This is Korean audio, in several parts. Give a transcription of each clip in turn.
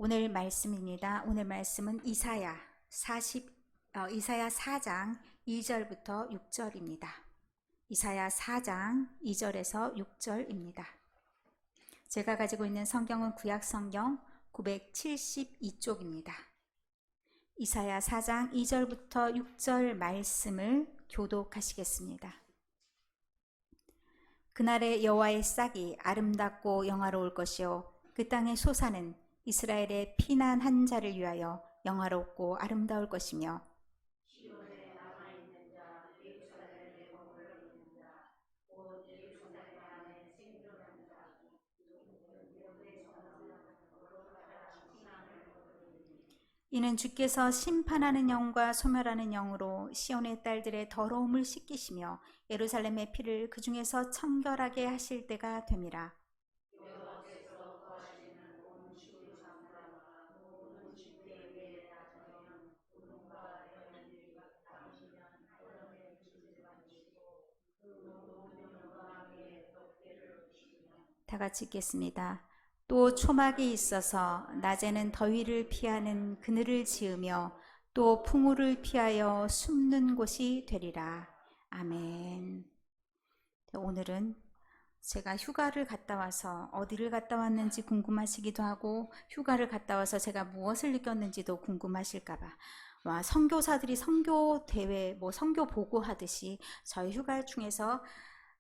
오늘 말씀입니다. 오늘 말씀은 이사야 4장 2절부터 6절입니다. 이사야 4장 2절에서 6절입니다. 제가 가지고 있는 성경은 구약 성경 972쪽입니다. 이사야 4장 2절부터 6절 말씀을 교독하시겠습니다. 그날에 여호와의 싹이 아름답고 영화로울 것이요 그 땅의 소사는 이스라엘의 피난한 자를 위하여 영화롭고 아름다울 것이며 이는 주께서 심판하는 영과 소멸하는 영으로 시온의 딸들의 더러움을 씻기시며 예루살렘의 피를 그 중에서 청결하게 하실 때가 됨이라. 다 같이 읽겠습니다. 또 초막이 있어서 낮에는 더위를 피하는 그늘을 지으며 또 풍우를 피하여 숨는 곳이 되리라. 아멘. 오늘은 제가 휴가를 갔다 와서 어디를 갔다 왔는지 궁금하시기도 하고 휴가를 갔다 와서 제가 무엇을 느꼈는지도 궁금하실까봐 선교사들이 선교 대회 선교 보고하듯이 저희 휴가 중에서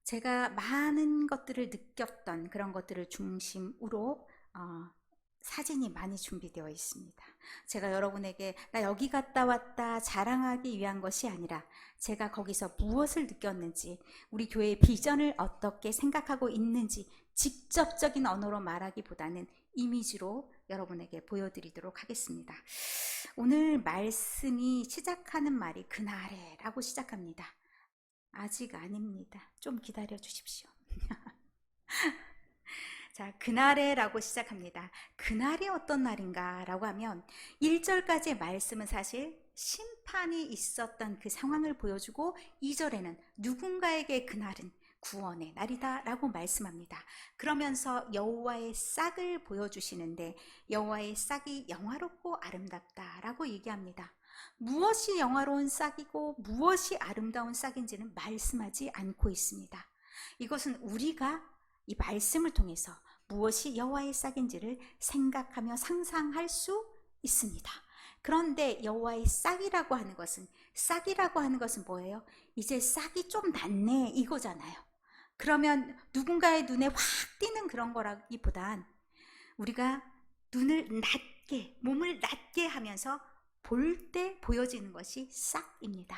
제가 많은 것들을 느꼈던 그런 것들을 중심으로 사진이 많이 준비되어 있습니다. 제가 여러분에게 나 여기 갔다 왔다 자랑하기 위한 것이 아니라 제가 거기서 무엇을 느꼈는지 우리 교회의 비전을 어떻게 생각하고 있는지 직접적인 언어로 말하기보다는 이미지로 여러분에게 보여드리도록 하겠습니다. 오늘 말씀이 시작하는 말이 그날에 라고 시작합니다. 아직 아닙니다. 좀 기다려 주십시오. 자, 그날에 라고 시작합니다. 그날이 어떤 날인가 라고 하면 1절까지의 말씀은 사실 심판이 있었던 그 상황을 보여주고 2절에는 누군가에게 그날은 구원의 날이다 라고 말씀합니다. 그러면서 여호와의 싹을 보여주시는데 여호와의 싹이 영화롭고 아름답다 라고 얘기합니다. 무엇이 영화로운 싹이고 무엇이 아름다운 싹인지는 말씀하지 않고 있습니다. 이것은 우리가 이 말씀을 통해서 무엇이 여호와의 싹인지를 생각하며 상상할 수 있습니다. 그런데 여호와의 싹이라고 하는 것은 뭐예요? 이제 싹이 좀 났네 이거잖아요. 그러면 누군가의 눈에 확 띄는 그런 거라기보단 우리가 몸을 낮게 하면서 볼 때 보여지는 것이 싹입니다.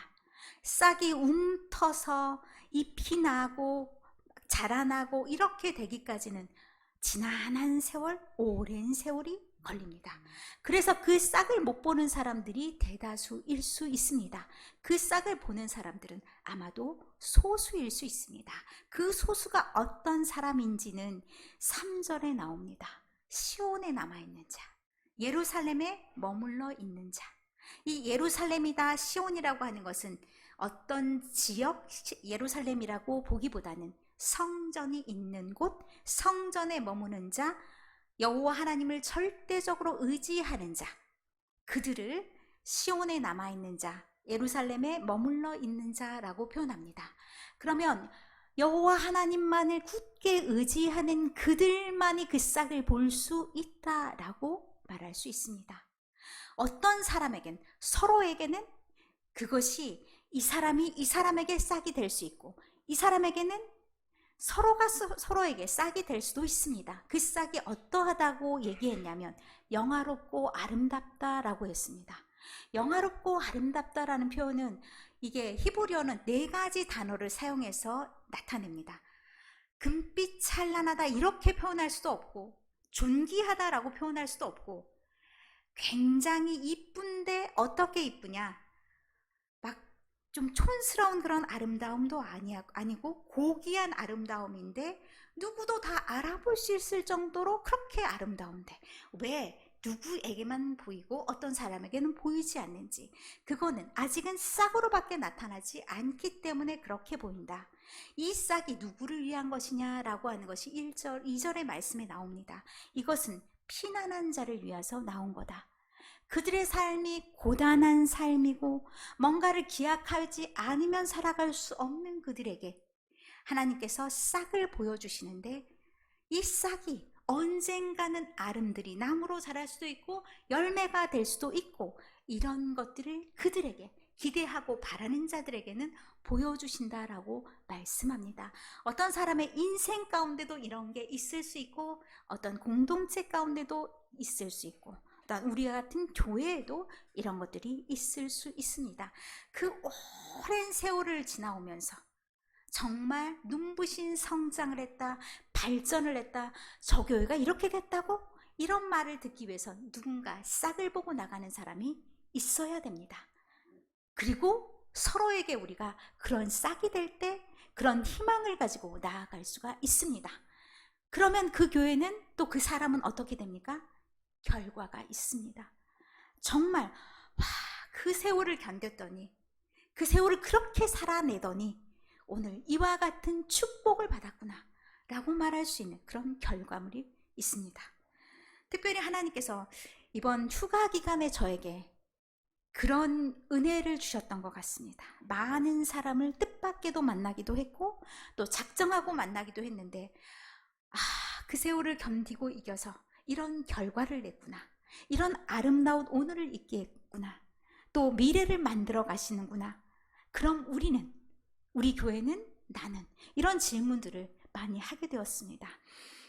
싹이 움터서 잎이 나고 자라나고 이렇게 되기까지는 지난한 세월, 오랜 세월이 걸립니다. 그래서 그 싹을 못 보는 사람들이 대다수일 수 있습니다. 그 싹을 보는 사람들은 아마도 소수일 수 있습니다. 그 소수가 어떤 사람인지는 3절에 나옵니다. 시온에 남아있는 자, 예루살렘에 머물러 있는 자. 이 예루살렘이다 시온이라고 하는 것은 어떤 지역 예루살렘이라고 보기보다는 성전이 있는 곳, 성전에 머무는 자, 여호와 하나님을 절대적으로 의지하는 자, 그들을 시온에 남아있는 자, 예루살렘에 머물러 있는 자라고 표현합니다. 그러면 여호와 하나님만을 굳게 의지하는 그들만이 그 싹을 볼 수 있다라고 말할 수 있습니다. 어떤 사람에겐 서로에게는 그것이 이 사람이 이 사람에게 싹이 될 수 있고 이 사람에게는 서로가 서로에게 싹이 될 수도 있습니다. 그 싹이 어떠하다고 얘기했냐면 영화롭고 아름답다라고 했습니다. 영화롭고 아름답다라는 표현은 이게 히브리어는 4가지 단어를 사용해서 나타냅니다. 금빛 찬란하다 이렇게 표현할 수도 없고 존귀하다라고 표현할 수도 없고 굉장히 이쁜데 어떻게 이쁘냐? 막 좀 촌스러운 그런 아름다움도 아니고 고귀한 아름다움인데 누구도 다 알아볼 수 있을 정도로 그렇게 아름다운데 왜 누구에게만 보이고 어떤 사람에게는 보이지 않는지 그거는 아직은 싹으로밖에 나타나지 않기 때문에 그렇게 보인다. 이 싹이 누구를 위한 것이냐라고 하는 것이 1절, 2절의 말씀에 나옵니다. 이것은 피난한 자를 위해서 나온 거다. 그들의 삶이 고단한 삶이고 뭔가를 기약하지 않으면 살아갈 수 없는 그들에게 하나님께서 싹을 보여주시는데, 이 싹이 언젠가는 아름드리 나무로 자랄 수도 있고 열매가 될 수도 있고, 이런 것들을 그들에게, 기대하고 바라는 자들에게는 보여주신다라고 말씀합니다. 어떤 사람의 인생 가운데도 이런 게 있을 수 있고, 어떤 공동체 가운데도 있을 수 있고, 우리 같은 교회에도 이런 것들이 있을 수 있습니다. 그 오랜 세월을 지나오면서 정말 눈부신 성장을 했다, 발전을 했다, 저 교회가 이렇게 됐다고? 이런 말을 듣기 위해서 누군가 싹을 보고 나가는 사람이 있어야 됩니다. 그리고 서로에게 우리가 그런 싹이 될 때 그런 희망을 가지고 나아갈 수가 있습니다. 그러면 그 교회는, 또 그 사람은 어떻게 됩니까? 결과가 있습니다. 정말 와, 그 세월을 견뎠더니, 그 세월을 그렇게 살아내더니 오늘 이와 같은 축복을 받았구나 라고 말할 수 있는 그런 결과물이 있습니다. 특별히 하나님께서 이번 휴가 기간에 저에게 그런 은혜를 주셨던 것 같습니다. 많은 사람을 뜻밖에도 만나기도 했고, 또 작정하고 만나기도 했는데, 그 세월을 견디고 이겨서 이런 결과를 냈구나, 이런 아름다운 오늘을 있게 했구나, 또 미래를 만들어 가시는구나. 그럼 우리는, 우리 교회는, 나는, 이런 질문들을 많이 하게 되었습니다.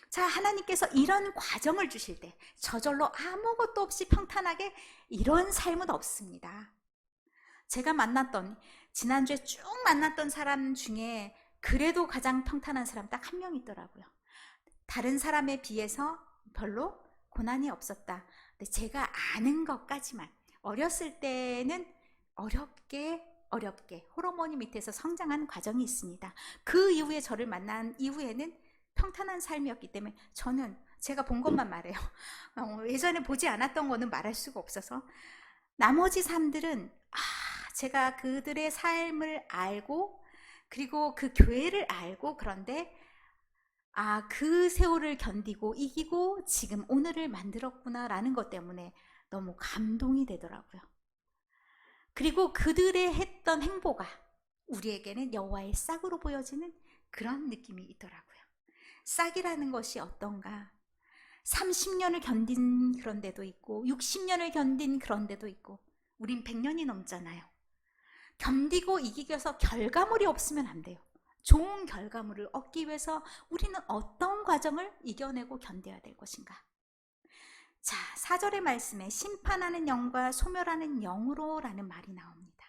자, 하나님께서 이런 과정을 주실 때 저절로 아무것도 없이 평탄하게 이런 삶은 없습니다. 제가 만났던, 지난주에 쭉 만났던 사람 중에 그래도 가장 평탄한 사람 딱 한 명 있더라고요. 다른 사람에 비해서 별로 고난이 없었다. 근데 제가 아는 것까지만, 어렸을 때는 어렵게 호르몬이 밑에서 성장하는 과정이 있습니다. 그 이후에 저를 만난 이후에는 평탄한 삶이었기 때문에 저는 제가 본 것만 말해요. 예전에 보지 않았던 거는 말할 수가 없어서, 나머지 사람들은 제가 그들의 삶을 알고, 그리고 그 교회를 알고, 그런데 그 세월을 견디고 이기고 지금 오늘을 만들었구나 라는 것 때문에 너무 감동이 되더라고요. 그리고 그들의 했던 행보가 우리에게는 여호와의 싹으로 보여지는 그런 느낌이 있더라고요. 싹이라는 것이 어떤가? 30년을 견딘 그런 데도 있고 60년을 견딘 그런 데도 있고, 우린 100년이 넘잖아요. 견디고 이기기 위해서 결과물이 없으면 안 돼요. 좋은 결과물을 얻기 위해서 우리는 어떤 과정을 이겨내고 견뎌야 될 것인가? 자, 4절의 말씀에 심판하는 영과 소멸하는 영으로 라는 말이 나옵니다.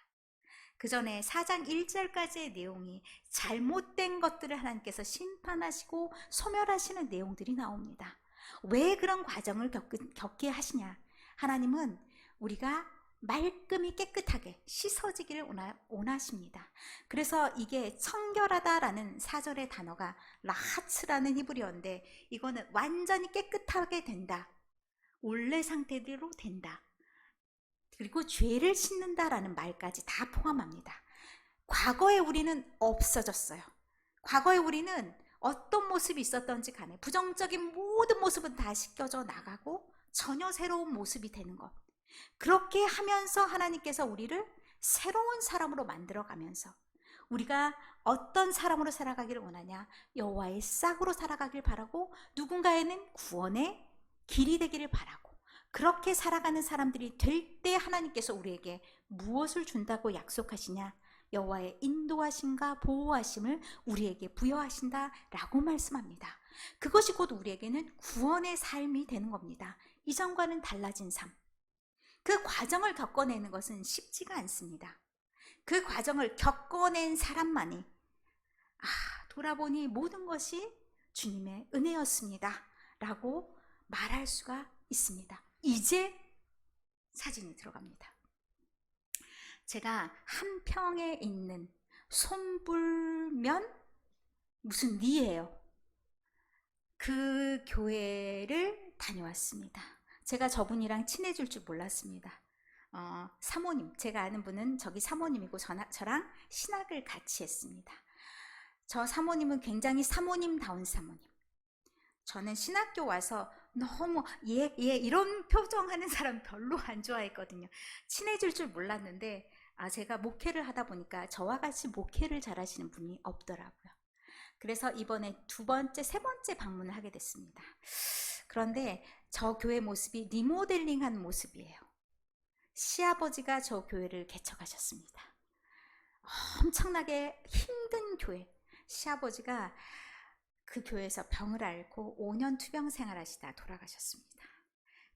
그 전에 4장 1절까지의 내용이 잘못된 것들을 하나님께서 심판하시고 소멸하시는 내용들이 나옵니다. 왜 그런 과정을 겪게 하시냐? 하나님은 우리가 말끔히 깨끗하게 씻어지기를 원하십니다. 그래서 이게 청결하다라는 4절의 단어가 라하츠라는 히브리어인데, 이거는 완전히 깨끗하게 된다, 원래 상태대로 된다, 그리고 죄를 씻는다라는 말까지 다 포함합니다. 과거에 우리는 없어졌어요. 과거에 우리는 어떤 모습이 있었던지 간에 부정적인 모든 모습은 다 씻겨져 나가고 전혀 새로운 모습이 되는 것. 그렇게 하면서 하나님께서 우리를 새로운 사람으로 만들어가면서, 우리가 어떤 사람으로 살아가기를 원하냐? 여호와의 싹으로 살아가길 바라고, 누군가에는 구원의 길이 되기를 바라고, 그렇게 살아가는 사람들이 될 때 하나님께서 우리에게 무엇을 준다고 약속하시냐? 여호와의 인도하심과 보호하심을 우리에게 부여하신다라고 말씀합니다. 그것이 곧 우리에게는 구원의 삶이 되는 겁니다. 이전과는 달라진 삶. 그 과정을 겪어내는 것은 쉽지가 않습니다. 그 과정을 겪어낸 사람만이 돌아보니 모든 것이 주님의 은혜였습니다 라고 말할 수가 있습니다. 이제 사진이 들어갑니다. 제가 한평에 있는 손불면 무슨 리예요. 그 교회를 다녀왔습니다. 제가 저분이랑 친해질 줄 몰랐습니다. 사모님, 제가 아는 분은 저기 사모님이고 저랑 신학을 같이 했습니다. 저 사모님은 굉장히 사모님다운 사모님. 저는 신학교 와서 너무 이런 표정하는 사람 별로 안 좋아했거든요. 친해질 줄 몰랐는데 제가 목회를 하다 보니까 저와 같이 목회를 잘하시는 분이 없더라고요. 그래서 이번에 두 번째, 세 번째 방문을 하게 됐습니다. 그런데 저 교회 모습이 리모델링한 모습이에요. 시아버지가 저 교회를 개척하셨습니다. 엄청나게 힘든 교회. 시아버지가 그 교회에서 병을 앓고 5년 투병 생활하시다 돌아가셨습니다.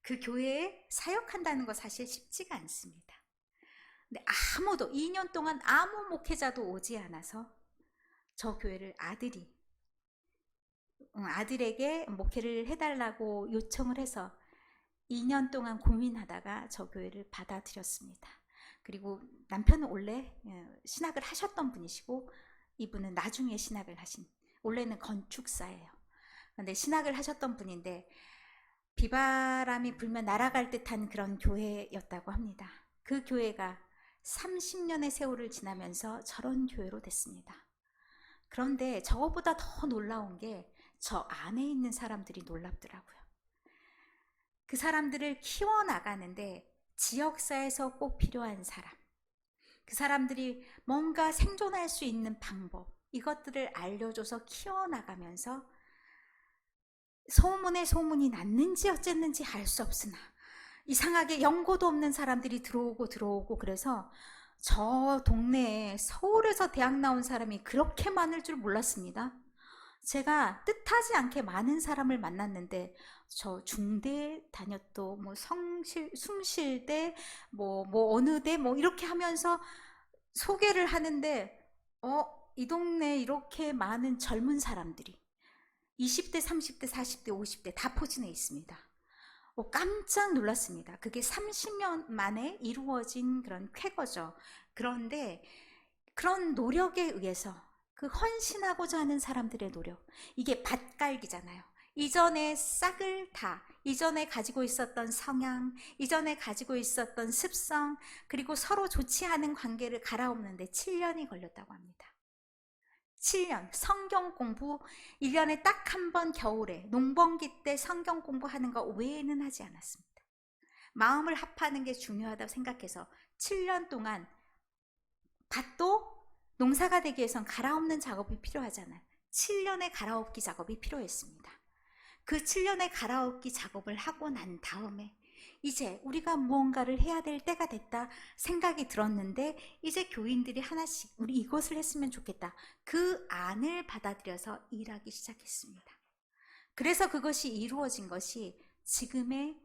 그 교회에 사역한다는 거 사실 쉽지가 않습니다. 근데 아무도 2년 동안 아무 목회자도 오지 않아서 저 교회를 아들에게 목회를 해달라고 요청을 해서 2년 동안 고민하다가 저 교회를 받아들였습니다. 그리고 남편은 원래 신학을 하셨던 분이시고 이분은 나중에 신학을 하신, 원래는 건축사예요. 그런데 신학을 하셨던 분인데 비바람이 불면 날아갈 듯한 그런 교회였다고 합니다. 그 교회가 30년의 세월을 지나면서 저런 교회로 됐습니다. 그런데 저거보다 더 놀라운 게 저 안에 있는 사람들이 놀랍더라고요. 그 사람들을 키워나가는데 지역사에서 꼭 필요한 사람, 그 사람들이 뭔가 생존할 수 있는 방법, 이것들을 알려줘서 키워나가면서 소문에 소문이 났는지 어쨌는지 알 수 없으나 이상하게 연고도 없는 사람들이 들어오고 그래서 저 동네에 서울에서 대학 나온 사람이 그렇게 많을 줄 몰랐습니다. 제가 뜻하지 않게 많은 사람을 만났는데 저 중대 다녔도 숭실대 어느 대 이렇게 하면서 소개를 하는데 이 동네에 이렇게 많은 젊은 사람들이 20대, 30대, 40대, 50대 다 포진해 있습니다. 깜짝 놀랐습니다. 그게 30년 만에 이루어진 그런 쾌거죠. 그런데 그런 노력에 의해서 그 헌신하고자 하는 사람들의 노력, 이게 밭갈기잖아요. 이전에 싹을 이전에 가지고 있었던 성향, 이전에 가지고 있었던 습성, 그리고 서로 좋지 않은 관계를 갈아엎는데 7년이 걸렸다고 합니다. 7년, 성경 공부 1년에 딱 한 번 겨울에 농번기 때 성경 공부하는 거 외에는 하지 않았습니다. 마음을 합하는 게 중요하다고 생각해서 7년 동안 밭도 농사가 되기 위해선 갈아엎는 작업이 필요하잖아요. 7년의 갈아엎기 작업이 필요했습니다. 그 7년의 갈아엎기 작업을 하고 난 다음에 이제 우리가 무언가를 해야 될 때가 됐다 생각이 들었는데 이제 교인들이 하나씩 우리 이것을 했으면 좋겠다. 그 안을 받아들여서 일하기 시작했습니다. 그래서 그것이 이루어진 것이 지금의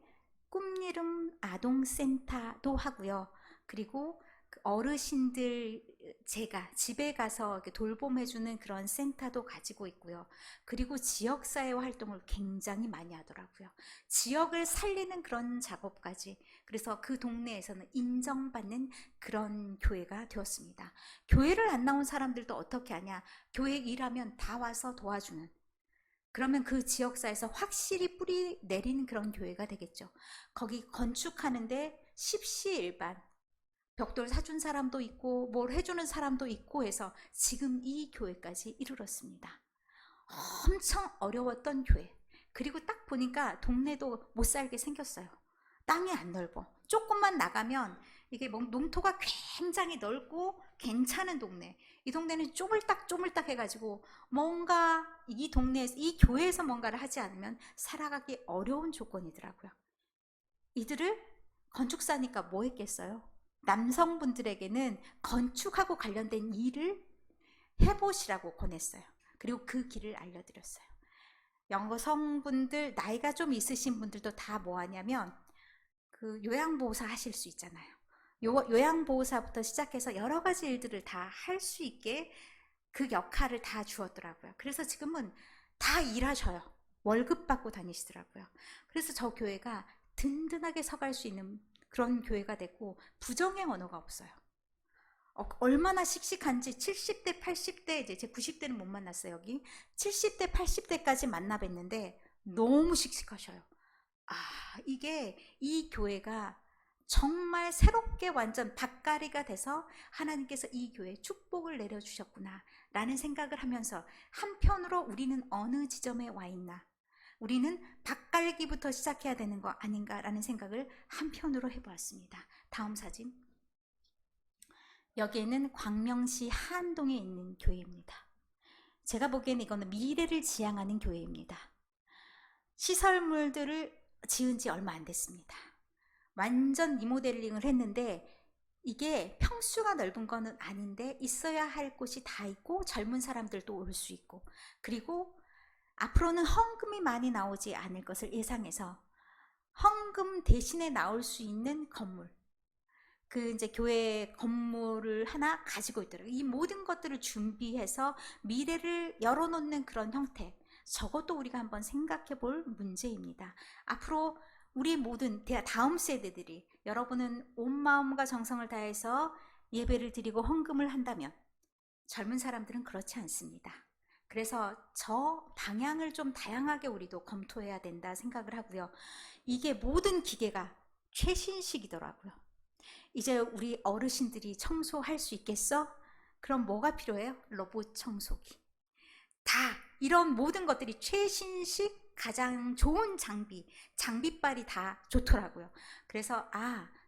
꿈이름 아동센터도 하고요. 그리고 어르신들 제가 집에 가서 돌봄해주는 그런 센터도 가지고 있고요. 그리고 지역사회 활동을 굉장히 많이 하더라고요. 지역을 살리는 그런 작업까지. 그래서 그 동네에서는 인정받는 그런 교회가 되었습니다. 교회를 안 나온 사람들도 어떻게 하냐? 교회 일하면 다 와서 도와주는. 그러면 그 지역사에서 확실히 뿌리 내리는 그런 교회가 되겠죠. 거기 건축하는데 십시일반 벽돌 사준 사람도 있고 뭘 해주는 사람도 있고 해서 지금 이 교회까지 이르렀습니다. 엄청 어려웠던 교회. 그리고 딱 보니까 동네도 못 살게 생겼어요. 땅이 안 넓어. 조금만 나가면 이게 농토가 굉장히 넓고 괜찮은 동네. 이 동네는 쪼물딱 해가지고 뭔가 이 동네에서, 이 교회에서 뭔가를 하지 않으면 살아가기 어려운 조건이더라고요. 이들을 건축사니까 뭐 했겠어요? 남성분들에게는 건축하고 관련된 일을 해보시라고 권했어요. 그리고 그 길을 알려드렸어요. 여성분들, 나이가 좀 있으신 분들도 다 뭐 하냐면 그 요양보호사 하실 수 있잖아요. 요양보호사부터 시작해서 여러 가지 일들을 다 할 수 있게 그 역할을 다 주었더라고요. 그래서 지금은 다 일하셔요. 월급 받고 다니시더라고요. 그래서 저 교회가 든든하게 서갈 수 있는 그런 교회가 됐고 부정의 언어가 없어요. 얼마나 씩씩한지 70대, 80대, 이제 제 90대는 못 만났어요. 여기 70대, 80대까지 만나 뵀는데 너무 씩씩하셔요. 이게 이 교회가 정말 새롭게 완전 밭갈이가 돼서 하나님께서 이 교회에 축복을 내려주셨구나 라는 생각을 하면서 한편으로 우리는 어느 지점에 와 있나, 우리는 닭갈기부터 시작해야 되는 거 아닌가라는 생각을 한편으로 해보았습니다. 다음 사진. 여기에는 광명시 하안동에 있는 교회입니다. 제가 보기에는 이거는 미래를 지향하는 교회입니다. 시설물들을 지은 지 얼마 안 됐습니다. 완전 리모델링을 했는데 이게 평수가 넓은 거는 아닌데 있어야 할 곳이 다 있고 젊은 사람들도 올 수 있고, 그리고 앞으로는 헌금이 많이 나오지 않을 것을 예상해서 헌금 대신에 나올 수 있는 건물, 그 이제 교회 건물을 하나 가지고 있더라고요. 이 모든 것들을 준비해서 미래를 열어놓는 그런 형태, 저것도 우리가 한번 생각해 볼 문제입니다. 앞으로 우리 모든 다음 세대들이, 여러분은 온 마음과 정성을 다해서 예배를 드리고 헌금을 한다면 젊은 사람들은 그렇지 않습니다. 그래서 저 방향을 좀 다양하게 우리도 검토해야 된다 생각을 하고요. 이게 모든 기계가 최신식이더라고요. 이제 우리 어르신들이 청소할 수 있겠어? 그럼 뭐가 필요해요? 로봇 청소기. 다 이런 모든 것들이 최신식 가장 좋은 장비빨이 다 좋더라고요. 그래서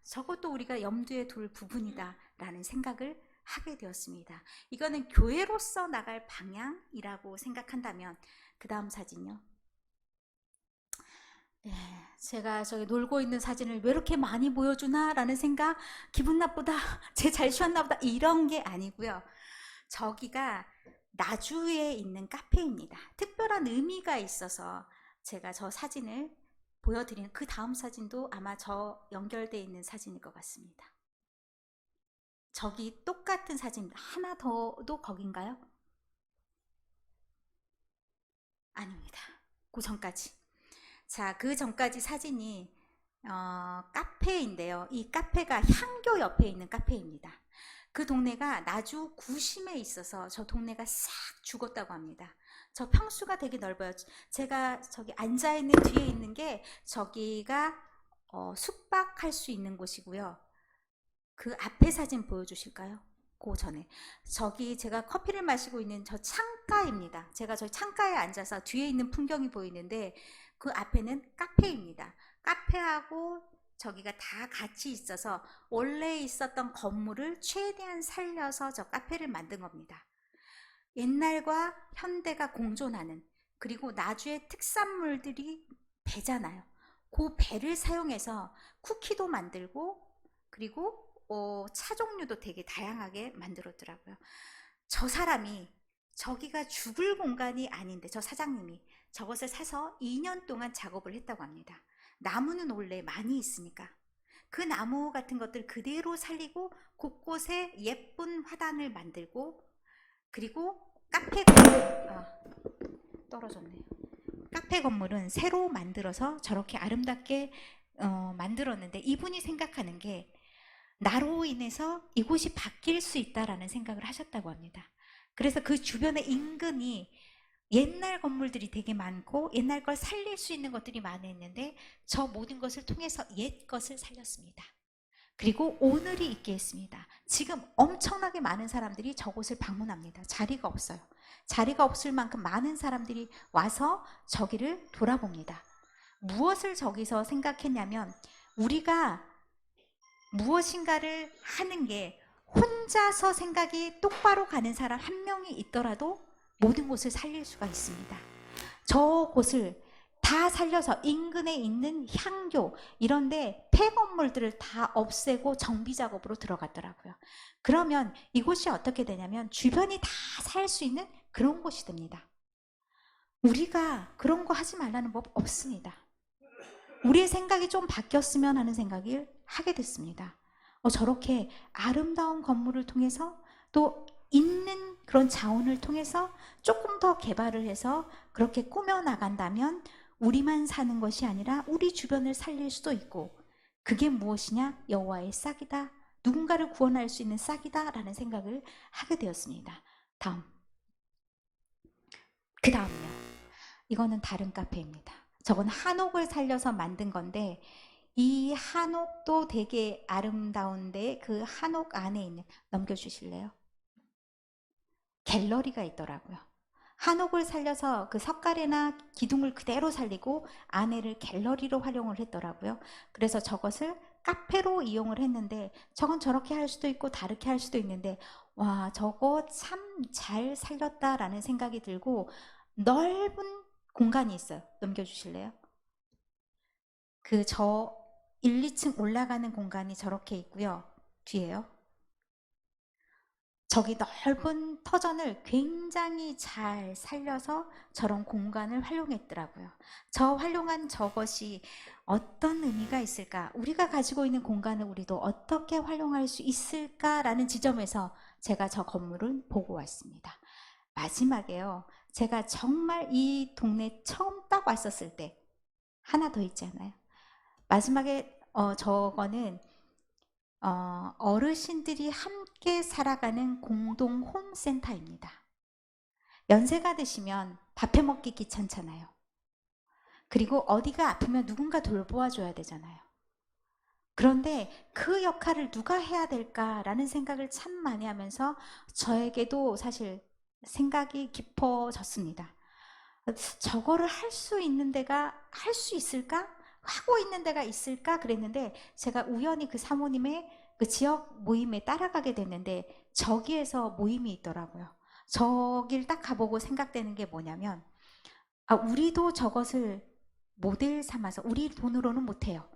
저것도 우리가 염두에 둘 부분이다 라는 생각을 하게 되었습니다. 이거는 교회로서 나갈 방향이라고 생각한다면, 그 다음 사진요. 제가 저기 놀고 있는 사진을 왜 이렇게 많이 보여주나 라는 생각, 기분 나쁘다, 쟤 잘 쉬었나 보다, 이런 게 아니고요. 저기가 나주에 있는 카페입니다. 특별한 의미가 있어서 제가 저 사진을 보여드리는, 그 다음 사진도 아마 저 연결되어 있는 사진일 것 같습니다. 저기 똑같은 사진 하나 더도 거긴가요? 아닙니다. 그 전까지. 자, 그 전까지 사진이 카페인데요. 이 카페가 향교 옆에 있는 카페입니다. 그 동네가 나주 구심에 있어서 저 동네가 싹 죽었다고 합니다. 저 평수가 되게 넓어요. 제가 저기 앉아있는 뒤에 있는 게 저기가 숙박할 수 있는 곳이고요. 그 앞에 사진 보여주실까요? 그 전에 저기 제가 커피를 마시고 있는 저 창가입니다. 제가 저 창가에 앉아서 뒤에 있는 풍경이 보이는데 그 앞에는 카페입니다. 카페하고 저기가 다 같이 있어서 원래 있었던 건물을 최대한 살려서 저 카페를 만든 겁니다. 옛날과 현대가 공존하는, 그리고 나주의 특산물들이 배잖아요. 그 배를 사용해서 쿠키도 만들고, 그리고 차 종류도 되게 다양하게 만들었더라고요. 저 사람이, 저기가 죽을 공간이 아닌데 저 사장님이 저것을 사서 2년 동안 작업을 했다고 합니다. 나무는 원래 많이 있으니까 그 나무 같은 것들 그대로 살리고 곳곳에 예쁜 화단을 만들고, 그리고 카페 건물, 떨어졌네요. 카페 건물은 새로 만들어서 저렇게 아름답게 만들었는데, 이분이 생각하는 게 나로 인해서 이곳이 바뀔 수 있다라는 생각을 하셨다고 합니다. 그래서 그 주변의 인근이 옛날 건물들이 되게 많고 옛날 걸 살릴 수 있는 것들이 많았는데 저 모든 것을 통해서 옛 것을 살렸습니다. 그리고 오늘이 있게 했습니다. 지금 엄청나게 많은 사람들이 저곳을 방문합니다. 자리가 없어요. 자리가 없을 만큼 많은 사람들이 와서 저기를 돌아봅니다. 무엇을 저기서 생각했냐면, 우리가 무엇인가를 하는 게 혼자서 생각이 똑바로 가는 사람 한 명이 있더라도 모든 곳을 살릴 수가 있습니다. 저 곳을 다 살려서 인근에 있는 향교 이런데 폐건물들을 다 없애고 정비 작업으로 들어갔더라고요. 그러면 이곳이 어떻게 되냐면 주변이 다 살 수 있는 그런 곳이 됩니다. 우리가 그런 거 하지 말라는 법 없습니다. 우리의 생각이 좀 바뀌었으면 하는 생각을 하게 됐습니다. 저렇게 아름다운 건물을 통해서 또 있는 그런 자원을 통해서 조금 더 개발을 해서 그렇게 꾸며 나간다면 우리만 사는 것이 아니라 우리 주변을 살릴 수도 있고, 그게 무엇이냐? 여호와의 싹이다. 누군가를 구원할 수 있는 싹이다 라는 생각을 하게 되었습니다. 다음. 그 다음요. 이거는 다른 카페입니다. 저건 한옥을 살려서 만든 건데 이 한옥도 되게 아름다운데 그 한옥 안에 있는, 넘겨주실래요? 갤러리가 있더라고요. 한옥을 살려서 그 석가래나 기둥을 그대로 살리고 안에를 갤러리로 활용을 했더라고요. 그래서 저것을 카페로 이용을 했는데, 저건 저렇게 할 수도 있고 다르게 할 수도 있는데, 와, 저거 참 잘 살렸다라는 생각이 들고, 넓은 공간이 있어요. 넘겨주실래요? 그 1, 2층 올라가는 공간이 저렇게 있고요. 뒤에요. 저기 넓은 터전을 굉장히 잘 살려서 저런 공간을 활용했더라고요. 저 활용한 저것이 어떤 의미가 있을까? 우리가 가지고 있는 공간을 우리도 어떻게 활용할 수 있을까라는 지점에서 제가 저 건물을 보고 왔습니다. 마지막에요. 제가 정말 이 동네 처음 딱 왔었을 때 하나 더 있지 않아요? 마지막에 저거는 어르신들이 함께 살아가는 공동 홈센터입니다. 연세가 드시면 밥 해먹기 귀찮잖아요. 그리고 어디가 아프면 누군가 돌보아줘야 되잖아요. 그런데 그 역할을 누가 해야 될까라는 생각을 참 많이 하면서 저에게도 사실 생각이 깊어졌습니다. 저거를 할 수 있는 데가 할 수 있을까? 하고 있는 데가 있을까? 그랬는데 제가 우연히 그 사모님의 그 지역 모임에 따라가게 됐는데 저기에서 모임이 있더라고요. 저길 딱 가보고 생각되는 게 뭐냐면, 우리도 저것을 모델 삼아서 우리 돈으로는 못해요.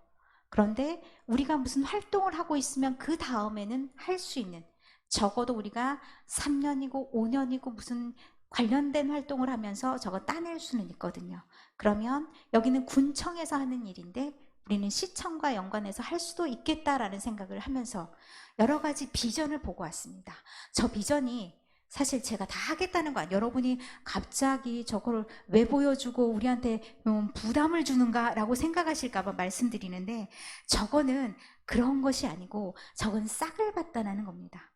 그런데 우리가 무슨 활동을 하고 있으면 그 다음에는 할 수 있는, 적어도 우리가 3년이고 5년이고 무슨 관련된 활동을 하면서 저거 따낼 수는 있거든요. 그러면 여기는 군청에서 하는 일인데 우리는 시청과 연관해서 할 수도 있겠다라는 생각을 하면서 여러 가지 비전을 보고 왔습니다. 저 비전이 사실 제가 다 하겠다는 거 아니에요. 여러분이 갑자기 저걸 왜 보여주고 우리한테 부담을 주는가 라고 생각하실까 봐 말씀드리는데, 저거는 그런 것이 아니고 저건 싹을 받다라는 겁니다.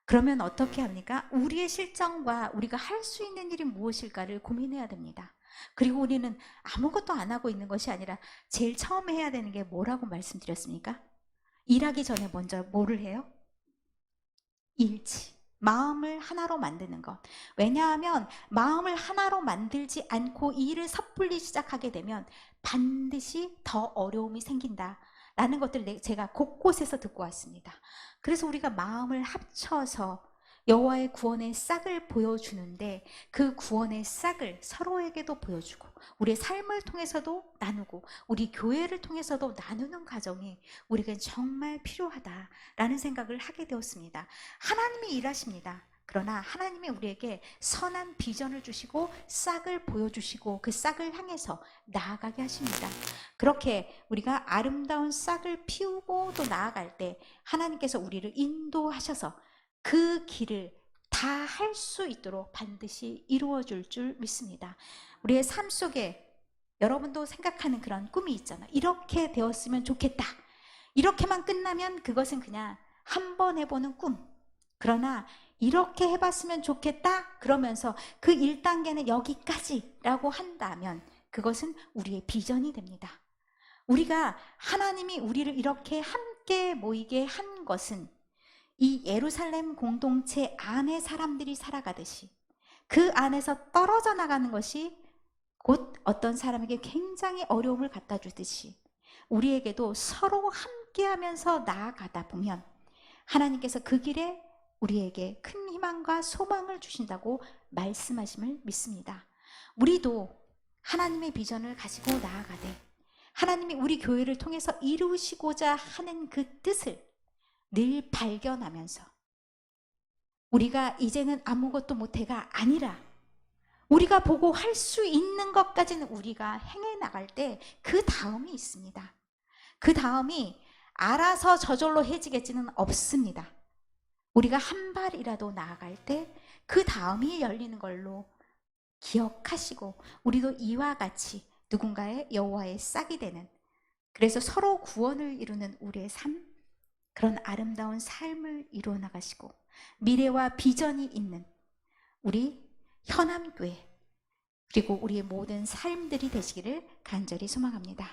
그러면 어떻게 합니까? 우리의 실정과 우리가 할 수 있는 일이 무엇일까를 고민해야 됩니다. 그리고 우리는 아무것도 안 하고 있는 것이 아니라 제일 처음에 해야 되는 게 뭐라고 말씀드렸습니까? 일하기 전에 먼저 뭐를 해요? 일치. 마음을 하나로 만드는 것. 왜냐하면 마음을 하나로 만들지 않고 이 일을 섣불리 시작하게 되면 반드시 더 어려움이 생긴다 라는 것들을 제가 곳곳에서 듣고 왔습니다. 그래서 우리가 마음을 합쳐서 여호와의 구원의 싹을 보여주는데, 그 구원의 싹을 서로에게도 보여주고 우리의 삶을 통해서도 나누고 우리 교회를 통해서도 나누는 과정이 우리에게 정말 필요하다라는 생각을 하게 되었습니다. 하나님이 일하십니다. 그러나 하나님이 우리에게 선한 비전을 주시고 싹을 보여주시고 그 싹을 향해서 나아가게 하십니다. 그렇게 우리가 아름다운 싹을 피우고 또 나아갈 때 하나님께서 우리를 인도하셔서 그 길을 다 할 수 있도록 반드시 이루어 줄 줄 믿습니다. 우리의 삶 속에 여러분도 생각하는 그런 꿈이 있잖아요. 이렇게 되었으면 좋겠다. 이렇게만 끝나면 그것은 그냥 한번 해보는 꿈. 그러나 이렇게 해봤으면 좋겠다 그러면서 그 1단계는 여기까지라고 한다면 그것은 우리의 비전이 됩니다. 우리가 하나님이 우리를 이렇게 함께 모이게 한 것은 이 예루살렘 공동체 안에 사람들이 살아가듯이 그 안에서 떨어져 나가는 것이 곧 어떤 사람에게 굉장히 어려움을 갖다 주듯이 우리에게도 서로 함께 하면서 나아가다 보면 하나님께서 그 길에 우리에게 큰 희망과 소망을 주신다고 말씀하심을 믿습니다. 우리도 하나님의 비전을 가지고 나아가되 하나님이 우리 교회를 통해서 이루시고자 하는 그 뜻을 늘 발견하면서 우리가 이제는 아무것도 못해가 아니라 우리가 보고 할 수 있는 것까지는 우리가 행해 나갈 때 그 다음이 있습니다. 그 다음이 알아서 저절로 해지겠지는 없습니다. 우리가 한 발이라도 나아갈 때 그 다음이 열리는 걸로 기억하시고 우리도 이와 같이 누군가의 여호와의 싹이 되는, 그래서 서로 구원을 이루는 우리의 삶, 그런 아름다운 삶을 이루어 나가시고 미래와 비전이 있는 우리 현암교회 그리고 우리의 모든 삶들이 되시기를 간절히 소망합니다.